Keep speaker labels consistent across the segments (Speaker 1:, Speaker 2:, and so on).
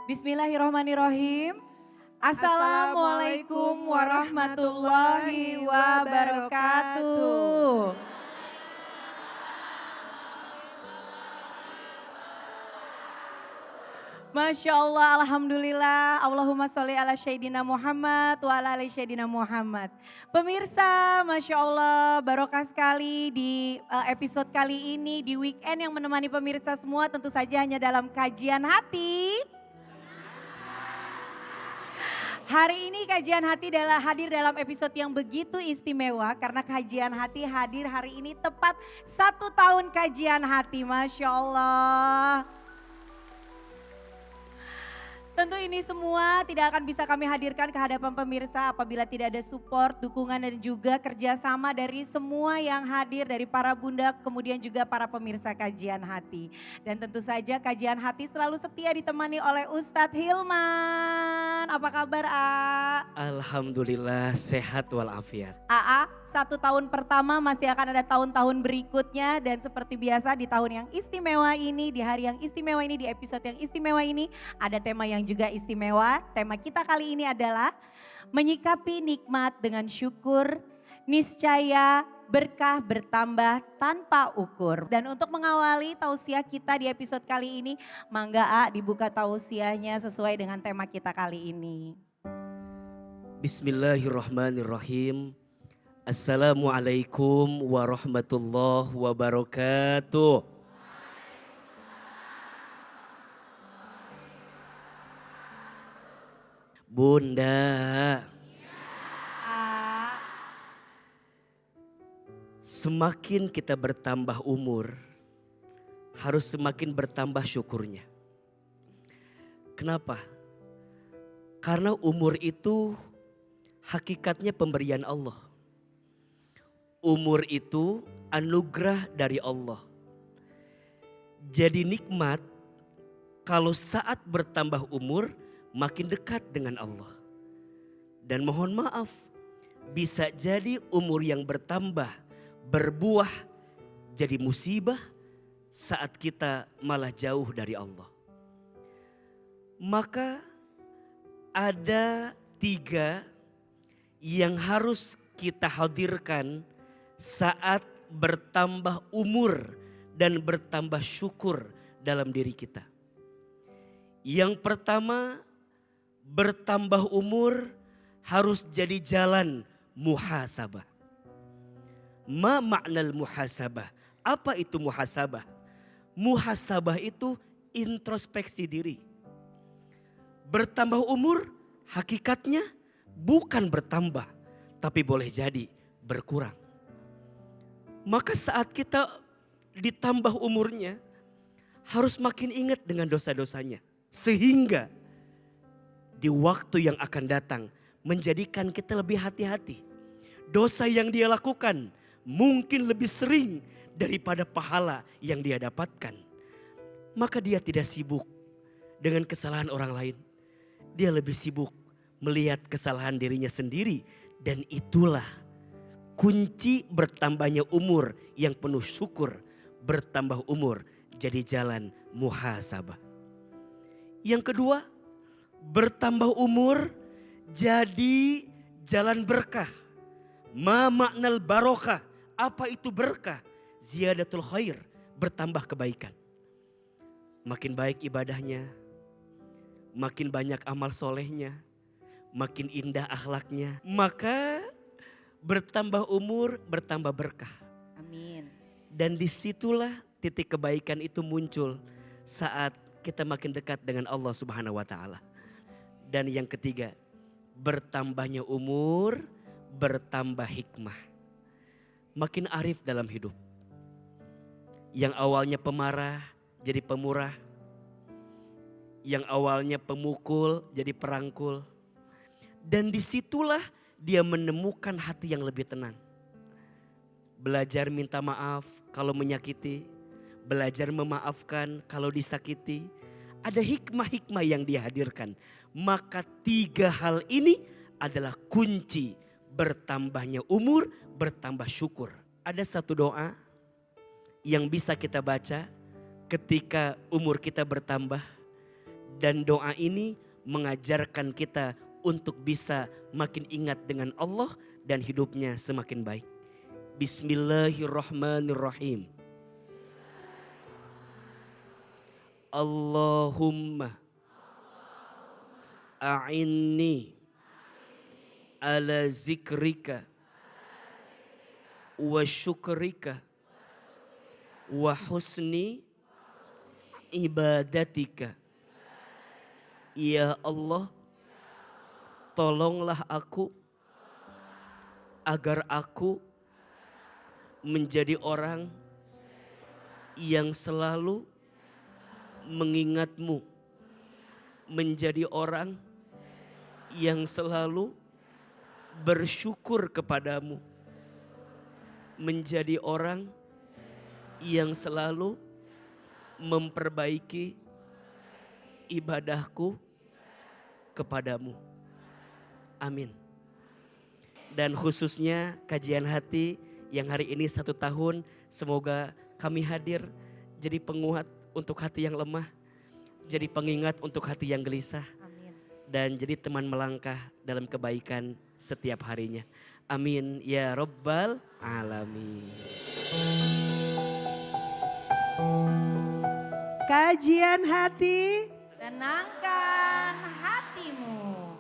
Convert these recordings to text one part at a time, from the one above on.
Speaker 1: Bismillahirrahmanirrahim. Assalamualaikum warahmatullahi wabarakatuh. Masya Allah, Alhamdulillah, Allahumma sholli ala Sayyidina Muhammad wa ala ali Sayyidina Muhammad. Pemirsa, Masya Allah, barokah sekali di episode kali ini, di weekend yang menemani pemirsa semua tentu saja hanya dalam kajian hati. Hari ini kajian hati adalah hadir dalam episode yang begitu istimewa karena kajian hati hadir hari ini tepat 1 tahun kajian hati, Masya Allah. Tentu ini semua tidak akan bisa kami hadirkan ke hadapan pemirsa apabila tidak ada support, dukungan dan juga kerjasama dari semua yang hadir dari para bunda kemudian juga para pemirsa kajian hati. Dan tentu saja kajian hati selalu setia ditemani oleh Ustadz Hilman. Apa kabar A?
Speaker 2: Alhamdulillah sehat walafiat.
Speaker 1: AA, 1 tahun pertama masih akan ada tahun-tahun berikutnya dan seperti biasa di tahun yang istimewa ini, di hari yang istimewa ini, di episode yang istimewa ini ada tema yang juga istimewa. Tema kita kali ini adalah menyikapi nikmat dengan syukur, niscaya berkah bertambah tanpa ukur. Dan untuk mengawali tausiah kita di episode kali ini, mangga A dibuka tausiahnya sesuai dengan tema kita kali ini.
Speaker 2: Bismillahirrahmanirrahim. Assalamualaikum warahmatullahi wabarakatuh. Bunda, semakin kita bertambah umur, harus semakin bertambah syukurnya. Kenapa? Karena umur itu hakikatnya pemberian Allah. Umur itu anugerah dari Allah. Jadi nikmat kalau saat bertambah umur makin dekat dengan Allah. Dan mohon maaf, bisa jadi umur yang bertambah, berbuah jadi musibah saat kita malah jauh dari Allah. Maka ada 3 yang harus kita hadirkan saat bertambah umur dan bertambah syukur dalam diri kita. Yang pertama, bertambah umur harus jadi jalan muhasabah. Ma maknal muhasabah? Apa itu muhasabah? Muhasabah itu introspeksi diri. Bertambah umur hakikatnya bukan bertambah, tapi boleh jadi berkurang. Maka saat kita ditambah umurnya, harus makin ingat dengan dosa-dosanya. Sehingga di waktu yang akan datang menjadikan kita lebih hati-hati. Dosa yang dia lakukan mungkin lebih sering daripada pahala yang dia dapatkan. Maka dia tidak sibuk dengan kesalahan orang lain. Dia lebih sibuk melihat kesalahan dirinya sendiri. Dan itulah kunci bertambahnya umur yang penuh syukur. Bertambah umur jadi jalan muhasabah. Yang kedua, bertambah umur jadi jalan berkah. Ma maknal barokah? Apa itu berkah? Ziyadatul khair, bertambah kebaikan. Makin baik ibadahnya, makin banyak amal solehnya, makin indah akhlaknya, maka bertambah umur, bertambah berkah.
Speaker 1: Amin.
Speaker 2: Dan disitulah titik kebaikan itu muncul saat kita makin dekat dengan Allah Subhanahu wa Ta'ala. Dan yang ketiga, bertambahnya umur, bertambah hikmah. Makin arif dalam hidup. Yang awalnya pemarah jadi pemurah. Yang awalnya pemukul jadi perangkul. Dan disitulah dia menemukan hati yang lebih tenang. Belajar minta maaf kalau menyakiti. Belajar memaafkan kalau disakiti. Ada hikmah-hikmah yang dihadirkan. Maka 3 hal ini adalah kunci bertambahnya umur, bertambah syukur. Ada satu doa yang bisa kita baca ketika umur kita bertambah. Dan doa ini mengajarkan kita untuk bisa makin ingat dengan Allah dan hidupnya semakin baik. Bismillahirrahmanirrahim. Allahumma a'inni ala zikrika wa syukrika wa husni ibadatika. Ya Allah, tolonglah aku agar aku menjadi orang yang selalu mengingat-Mu, menjadi orang yang selalu bersyukur kepadamu, menjadi orang yang selalu memperbaiki ibadahku kepadamu. Amin. Dan khususnya kajian hati yang hari ini 1 tahun, semoga kami hadir jadi penguat untuk hati yang lemah, jadi pengingat untuk hati yang gelisah,
Speaker 1: Amin.
Speaker 2: dan jadi teman melangkah dalam kebaikan setiap harinya. Amin ya Rabbal Alamin.
Speaker 3: Kajian hati.
Speaker 1: Tenangkan hatimu.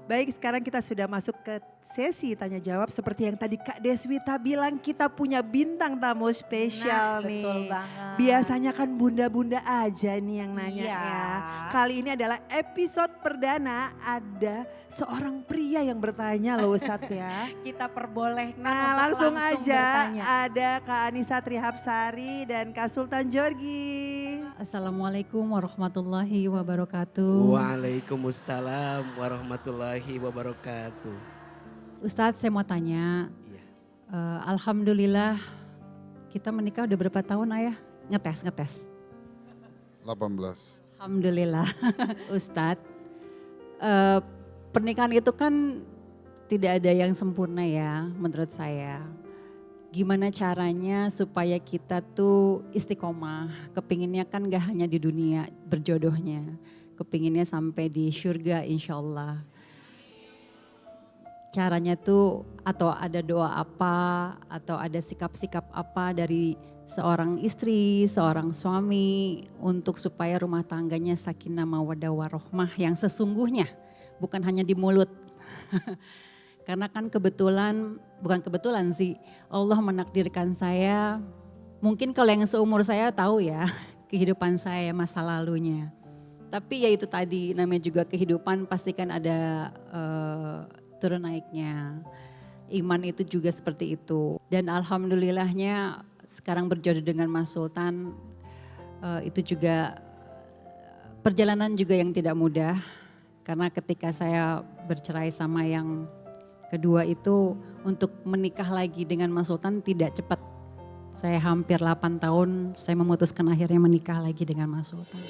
Speaker 3: Baik, sekarang kita sudah masuk ke sesi tanya jawab. Seperti yang tadi Kak Deswita bilang, kita punya bintang tamu spesial nih.
Speaker 1: Betul banget.
Speaker 3: Biasanya kan bunda-bunda aja nih yang nanya
Speaker 1: Iya.
Speaker 3: ya. Kali ini adalah episode perdana, ada seorang pria yang bertanya loh Ustadz ya.
Speaker 1: Kita perbolehkan
Speaker 3: Nah
Speaker 1: untuk
Speaker 3: langsung aja
Speaker 1: bertanya.
Speaker 3: ada Kak Anissa Trihapsari dan Kak Sultan Jorgi.
Speaker 4: Assalamualaikum warahmatullahi wabarakatuh.
Speaker 2: Waalaikumsalam warahmatullahi wabarakatuh.
Speaker 4: Ustadz, saya mau tanya,
Speaker 2: Iya.
Speaker 4: alhamdulillah kita menikah udah berapa tahun Ayah? Ngetes.
Speaker 5: 18.
Speaker 4: Alhamdulillah. Ustadz, pernikahan itu kan tidak ada yang sempurna ya menurut saya. Gimana caranya supaya kita tuh istiqomah, kepinginnya kan gak hanya di dunia berjodohnya, kepinginnya sampai di surga insya Allah. Caranya tuh atau ada doa apa atau ada sikap-sikap apa dari seorang istri, seorang suami untuk supaya rumah tangganya sakinah mawaddah warohmah yang sesungguhnya, bukan hanya di mulut. Karena kan bukan kebetulan sih, Allah menakdirkan saya, mungkin kalau yang seumur saya tahu ya kehidupan saya masa lalunya. Tapi ya itu tadi namanya juga kehidupan, pasti kan ada turun naiknya. Iman itu juga seperti itu. Dan alhamdulillahnya sekarang berjodoh dengan Mas Sultan, itu juga perjalanan juga yang tidak mudah. Karena ketika saya bercerai sama yang kedua itu, untuk menikah lagi dengan Mas Sultan tidak cepat. Saya hampir 8 tahun saya memutuskan akhirnya menikah lagi dengan Mas Sultan.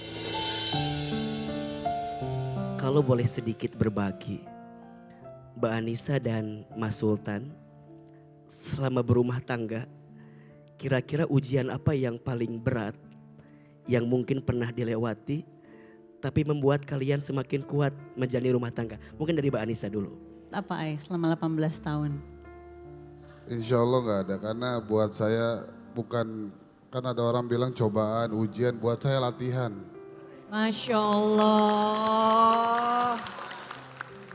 Speaker 2: Kalau boleh sedikit berbagi, Mbak Anissa dan Mas Sultan selama berumah tangga, kira-kira ujian apa yang paling berat yang mungkin pernah dilewati tapi membuat kalian semakin kuat menjalani rumah tangga? Mungkin dari Mbak Anissa dulu.
Speaker 4: Apa selama 18 tahun?
Speaker 5: Insya Allah nggak ada, karena buat saya bukan, kan ada orang bilang cobaan, ujian, buat saya latihan.
Speaker 3: Masya Allah.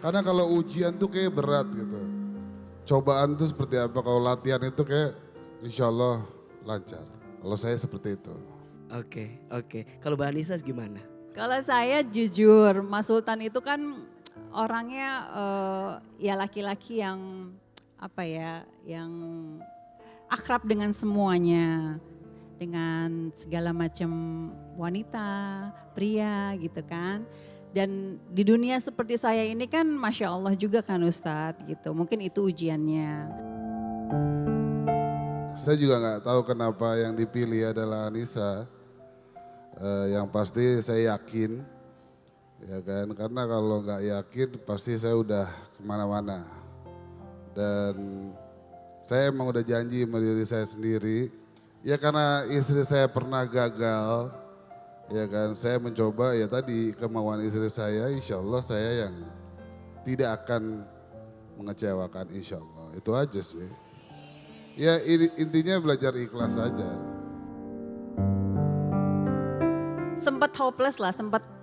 Speaker 5: Karena kalau ujian tuh kayak berat gitu. Cobaan tuh seperti apa, kalau latihan itu kayak insya Allah lancar. Kalau saya seperti itu.
Speaker 2: Oke. Kalau Mbak Anissa gimana?
Speaker 4: Kalau saya jujur, Mas Sultan itu kan orangnya ya laki-laki yang apa ya, yang akrab dengan semuanya, dengan segala macam wanita, pria gitu kan. Dan di dunia seperti saya ini kan Masya Allah juga kan Ustadz gitu, mungkin itu ujiannya.
Speaker 5: Saya juga nggak tahu kenapa yang dipilih adalah Anissa. Yang pasti saya yakin, ya kan, karena kalau nggak yakin pasti saya udah kemana-mana. Dan saya emang udah janji sama diri saya sendiri, ya karena istri saya pernah gagal, Ya kan, saya mencoba ya tadi kemauan istri saya, insya Allah saya yang tidak akan mengecewakan insya Allah. Itu aja sih. Ya intinya belajar ikhlas saja.
Speaker 4: Sempat hopeless lah,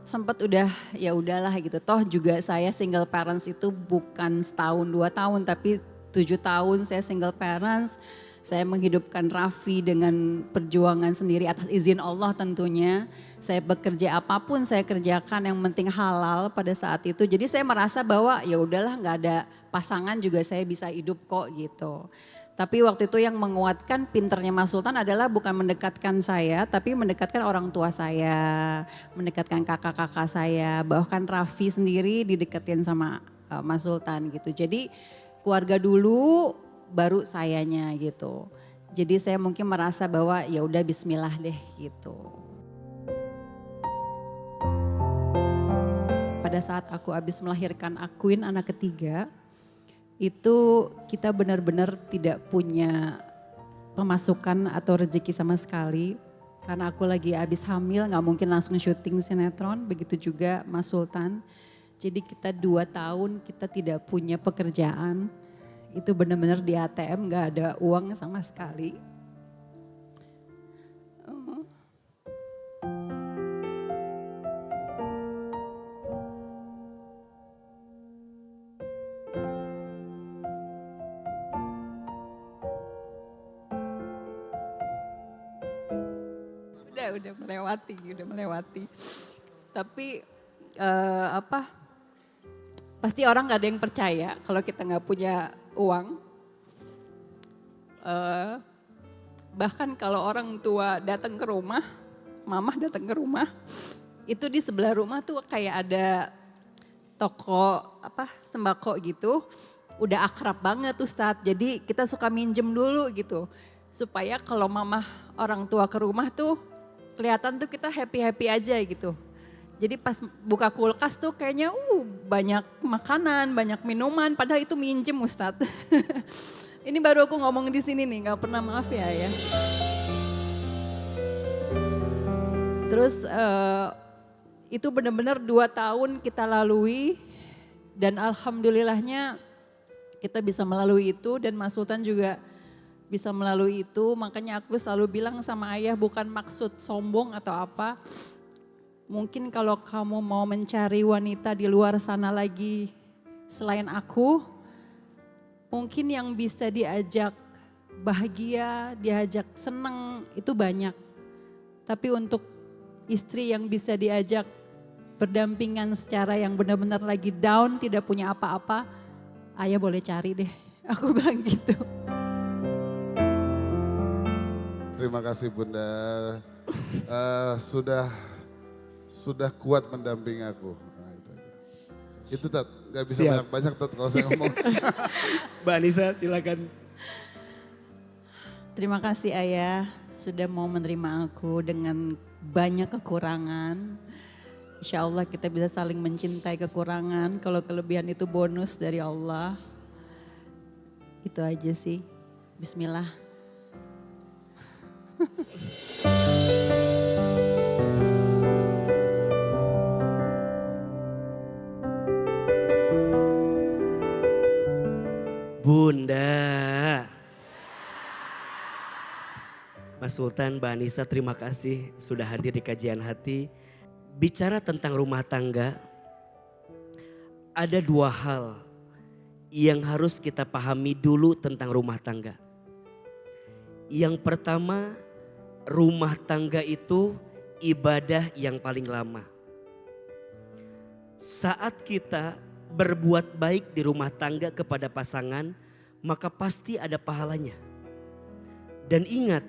Speaker 4: sempat udah ya udahlah gitu. Toh juga saya single parents itu bukan setahun 2 tahun, tapi 7 tahun saya single parents. Saya menghidupkan Raffi dengan perjuangan sendiri atas izin Allah tentunya. Saya bekerja apapun saya kerjakan yang penting halal pada saat itu. Jadi saya merasa bahwa ya udahlah nggak ada pasangan juga saya bisa hidup kok gitu. Tapi waktu itu yang menguatkan pinternya Mas Sultan adalah bukan mendekatkan saya, tapi mendekatkan orang tua saya, mendekatkan kakak-kakak saya, bahkan Raffi sendiri dideketin sama Mas Sultan gitu. Jadi keluarga dulu baru sayanya gitu. Jadi saya mungkin merasa bahwa ya udah bismillah deh gitu. Pada saat aku habis melahirkan Akuin anak ketiga, itu kita benar-benar tidak punya pemasukan atau rezeki sama sekali. Karena aku lagi habis hamil, gak mungkin langsung syuting sinetron, begitu juga Mas Sultan. Jadi kita 2 tahun kita tidak punya pekerjaan. Itu benar-benar di ATM gak ada uang sama sekali. Udah melewati. Tapi pasti orang gak ada yang percaya kalau kita gak punya uang. Bahkan kalau orang tua datang ke rumah, mamah datang ke rumah, itu di sebelah rumah tuh kayak ada toko sembako gitu, udah akrab banget Ustadz. Jadi kita suka minjem dulu gitu, supaya kalau mamah orang tua ke rumah tuh kelihatan tuh kita happy-happy aja gitu. Jadi pas buka kulkas tuh kayaknya banyak makanan, banyak minuman, padahal itu minjem Ustadz. Ini baru aku ngomong di sini nih, gak pernah maaf ya. Terus itu benar-benar 2 tahun kita lalui dan alhamdulillahnya kita bisa melalui itu dan Mas Sultan juga bisa melalui itu. Makanya aku selalu bilang sama ayah bukan maksud sombong atau apa. Mungkin kalau kamu mau mencari wanita di luar sana lagi selain aku, mungkin yang bisa diajak bahagia, diajak senang itu banyak. Tapi untuk istri yang bisa diajak berdampingan secara yang benar-benar lagi down, tidak punya apa-apa, ayah boleh cari deh. Aku bilang gitu.
Speaker 5: Terima kasih Bunda, sudah kuat mendampingi aku. Nah, itu Tat, gak bisa banyak-banyak Tat kalau saya ngomong.
Speaker 2: Mbak Anissa silakan.
Speaker 4: Terima kasih ayah sudah mau menerima aku dengan banyak kekurangan. Insya Allah kita bisa saling mencintai kekurangan, kalau kelebihan itu bonus dari Allah. Itu aja sih, bismillah.
Speaker 2: Bunda. Mas Sultan, Mbak Anissa terima kasih sudah hadir di kajian hati. Bicara tentang rumah tangga, ada 2 hal yang harus kita pahami dulu tentang rumah tangga. Yang pertama, rumah tangga itu ibadah yang paling lama. Saat kita berbuat baik di rumah tangga kepada pasangan, maka pasti ada pahalanya. Dan ingat,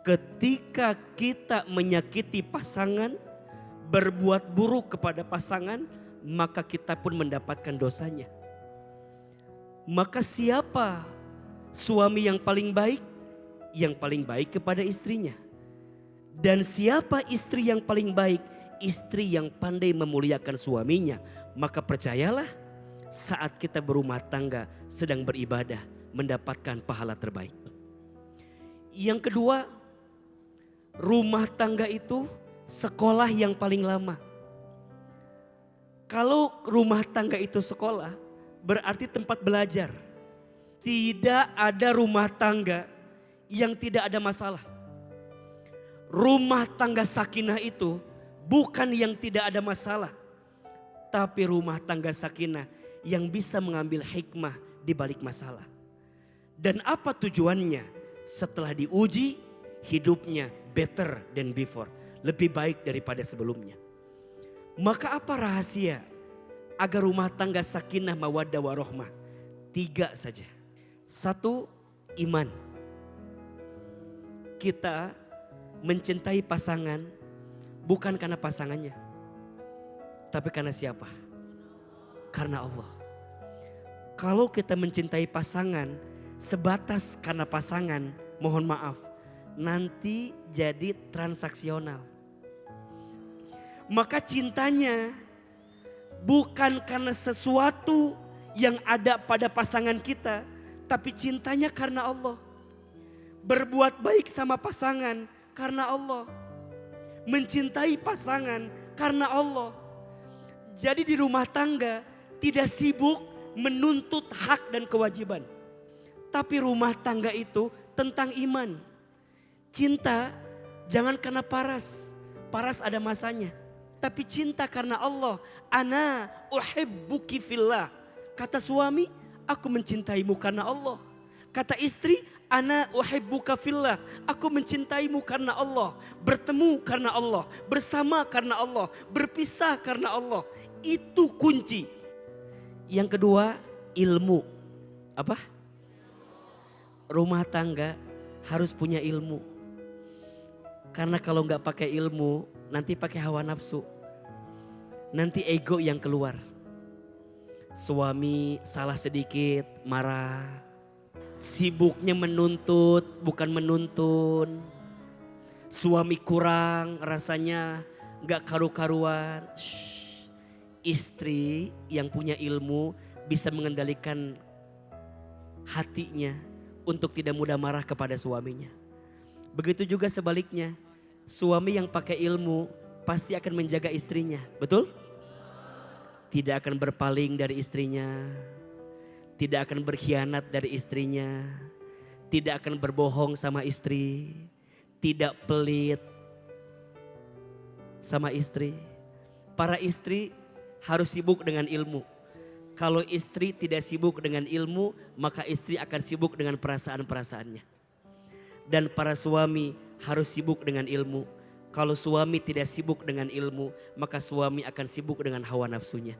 Speaker 2: ketika kita menyakiti pasangan, berbuat buruk kepada pasangan, maka kita pun mendapatkan dosanya. Maka siapa suami yang paling baik? Yang paling baik kepada istrinya. Dan siapa istri yang paling baik? Istri yang pandai memuliakan suaminya. Maka percayalah, saat kita berumah tangga sedang beribadah, mendapatkan pahala terbaik. Yang kedua, rumah tangga itu sekolah yang paling lama. Kalau rumah tangga itu sekolah, berarti tempat belajar. Tidak ada rumah tangga yang tidak ada masalah. Rumah tangga sakinah itu bukan yang tidak ada masalah, tapi rumah tangga sakinah yang bisa mengambil hikmah di balik masalah. Dan apa tujuannya? Setelah diuji, hidupnya better than before, lebih baik daripada sebelumnya. Maka apa rahasia agar rumah tangga sakinah mawaddah warohmah? 3 saja. 1, iman. Kita mencintai pasangan bukan karena pasangannya, tapi karena siapa? Karena Allah. Kalau kita mencintai pasangan sebatas karena pasangan, mohon maaf, nanti jadi transaksional. Maka cintanya bukan karena sesuatu yang ada pada pasangan kita, tapi cintanya karena Allah. Berbuat baik sama pasangan karena Allah. Mencintai pasangan karena Allah. Jadi di rumah tangga tidak sibuk menuntut hak dan kewajiban. Tapi rumah tangga itu tentang iman. Cinta jangan karena paras. Paras ada masanya. Tapi cinta karena Allah. Ana uhibbuki fillah. Kata suami, aku mencintaimu karena Allah. Kata istri, ana uhibbuka fillah. Aku mencintaimu karena Allah. Bertemu karena Allah. Bersama karena Allah. Berpisah karena Allah. Itu kunci. Yang kedua, ilmu. Apa? Rumah tangga harus punya ilmu. Karena kalau nggak pakai ilmu, nanti pakai hawa nafsu. Nanti ego yang keluar. Suami salah sedikit, marah. Sibuknya menuntut, bukan menuntun. Suami kurang, rasanya nggak karu-karuan. Istri yang punya ilmu bisa mengendalikan hatinya untuk tidak mudah marah kepada suaminya. Begitu juga sebaliknya, suami yang pakai ilmu pasti akan menjaga istrinya, betul? Tidak akan berpaling dari istrinya, tidak akan berkhianat dari istrinya, tidak akan berbohong sama istri, tidak pelit sama istri. Para istri harus sibuk dengan ilmu. Kalau istri tidak sibuk dengan ilmu, maka istri akan sibuk dengan perasaan-perasaannya. Dan para suami harus sibuk dengan ilmu. Kalau suami tidak sibuk dengan ilmu, maka suami akan sibuk dengan hawa nafsunya.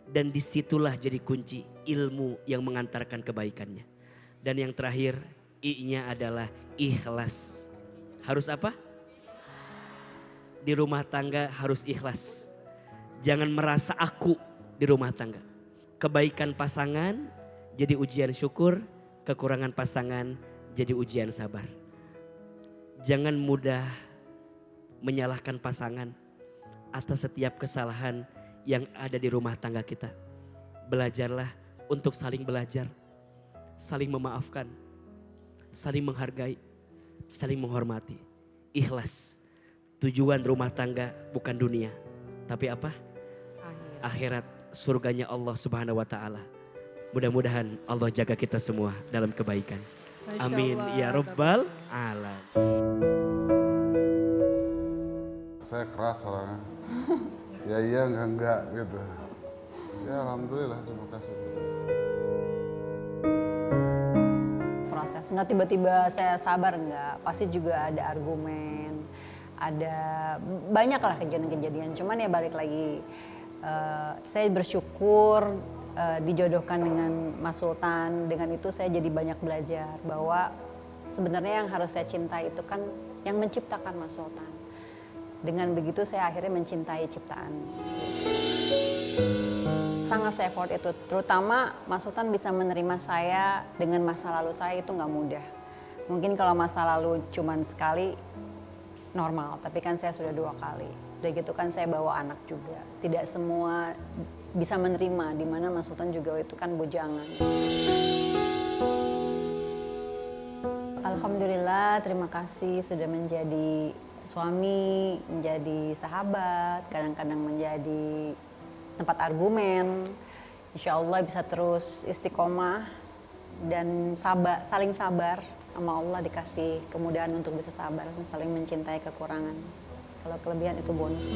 Speaker 2: Dan disitulah jadi kunci ilmu yang mengantarkan kebaikannya. Dan yang terakhir, I-nya adalah ikhlas. Harus apa? Di rumah tangga harus ikhlas. Jangan merasa aku di rumah tangga. Kebaikan pasangan jadi ujian syukur, kekurangan pasangan jadi ujian sabar. Jangan mudah menyalahkan pasangan atas setiap kesalahan yang ada di rumah tangga kita. Belajarlah untuk saling belajar, saling memaafkan, saling menghargai, saling menghormati. Ikhlas. Tujuan rumah tangga bukan dunia, tapi apa? Akhirat, surganya Allah Subhanahu wa taala. Mudah-mudahan Allah jaga kita semua dalam kebaikan. Amin ya rabbal alamin.
Speaker 5: Saya keras orangnya. Ya iya enggak gitu. Ya alhamdulillah, terima kasih.
Speaker 6: Proses, nggak tiba-tiba saya sabar, enggak. Pasti juga ada argumen, ada banyak lah kejadian-kejadian. Cuman ya balik lagi, saya bersyukur dijodohkan dengan Mas Sultan. Dengan itu saya jadi banyak belajar bahwa sebenarnya yang harus saya cintai itu kan yang menciptakan Mas Sultan. Dengan begitu saya akhirnya mencintai ciptaan. Sangat saya effort itu, terutama Mas Sultan bisa menerima saya dengan masa lalu saya itu nggak mudah. Mungkin kalau masa lalu cuman sekali normal, tapi kan saya sudah 2 kali. Udah gitu kan saya bawa anak juga. Tidak semua bisa menerima, di mana Mas Sultan juga itu kan bujangan. Alhamdulillah, terima kasih sudah menjadi suami, menjadi sahabat, kadang-kadang menjadi tempat argumen. Insya Allah bisa terus istiqomah dan saling sabar sama Allah, dikasih kemudahan untuk bisa sabar, saling mencintai kekurangan. Kalau kelebihan itu bonus.